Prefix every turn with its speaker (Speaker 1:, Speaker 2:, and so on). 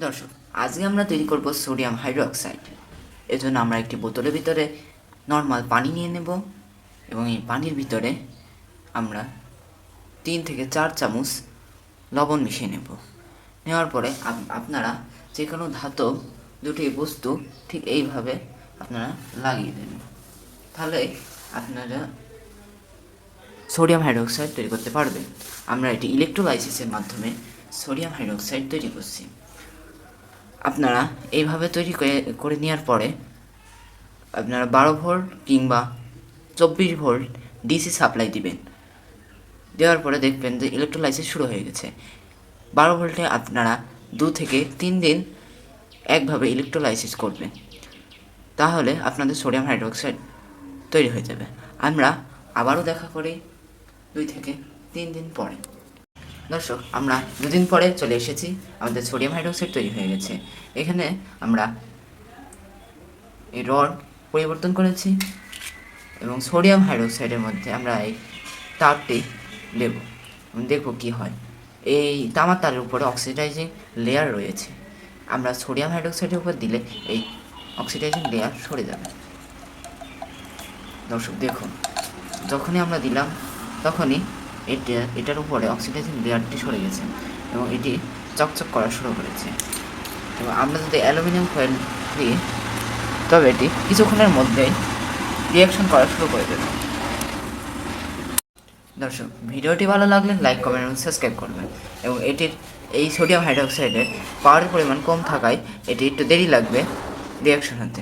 Speaker 1: দর্শক, আজকে আমরা তৈরি করব সোডিয়াম হাইড্রোক্সাইড। এজন্য আমরা একটি বোতলের ভিতরে নর্মাল পানি নিয়ে নেব এবং এই পানির ভিতরে আমরা 3 থেকে 4 চামচ লবণ মিশিয়ে নেব। নেওয়ার পরে আপনারা যে কোনো ধাতব দুটি বস্তু ঠিক এইভাবে আপনারা লাগিয়ে দেবেন, তাহলে আপনারা সোডিয়াম হাইড্রোক্সাইড তৈরি করতে পারবেন। আমরা এটি ইলেকট্রোলাইসিসের মাধ্যমে সোডিয়াম হাইড্রোক্সাইড তৈরি করছি। আপনারা এইভাবে তৈরি করে নেওয়ার পরে আপনারা 12 ভোল্ট কিংবা 24 ভোল্ট ডিসি সাপ্লাই দিবেন। দেওয়ার পরে দেখবেন যে ইলেকট্রোলাইসিস শুরু হয়ে গেছে। 12 ভোল্টে আপনারা 2 থেকে 3 দিন একভাবে ইলেকট্রোলাইসিস করবেন, তাহলে আপনাদের সোডিয়াম হাইড্রোক্সাইড তৈরি হয়ে যাবে। আমরা আবারও দেখা করি 2 থেকে 3 দিন পরে। দর্শক, আমরা 2 দিন পরে চলে এসেছি, আমাদের সোডিয়াম হাইড্রোক্সাইড তৈরি হয়ে গেছে। এখানে আমরা এই রড পরিবর্তন করেছি এবং সোডিয়াম হাইড্রোক্সাইডের মধ্যে আমরা এই তারটি দেব এবং দেখব কী হয়। এই তামার তারের উপরে অক্সিডাইজিং লেয়ার রয়েছে, আমরা সোডিয়াম হাইড্রোক্সাইডের উপর দিলে এই অক্সিডাইজিং লেয়ার সরে যাবে। দর্শক দেখুন, যখনই আমরা দিলাম তখনই এটার উপরে অক্সিডাইজিং লেয়ারটি সরে গেছে এবং এটি চকচক করা শুরু করেছে। এবং আমরা যদি অ্যালুমিনিয়াম ফয়েল দিই তবে এটি কিছুক্ষণের মধ্যেই রিয়াকশন করা শুরু করে দেবে। দর্শক, ভিডিওটি ভালো লাগলে লাইক, কমেন্ট এবং সাবস্ক্রাইব করবেন। এবং এই সোডিয়াম হাইড্রোক্সাইডের পাওয়ারের পরিমাণ কম থাকায় এটি একটু দেরি লাগবে রিয়াকশন হতে।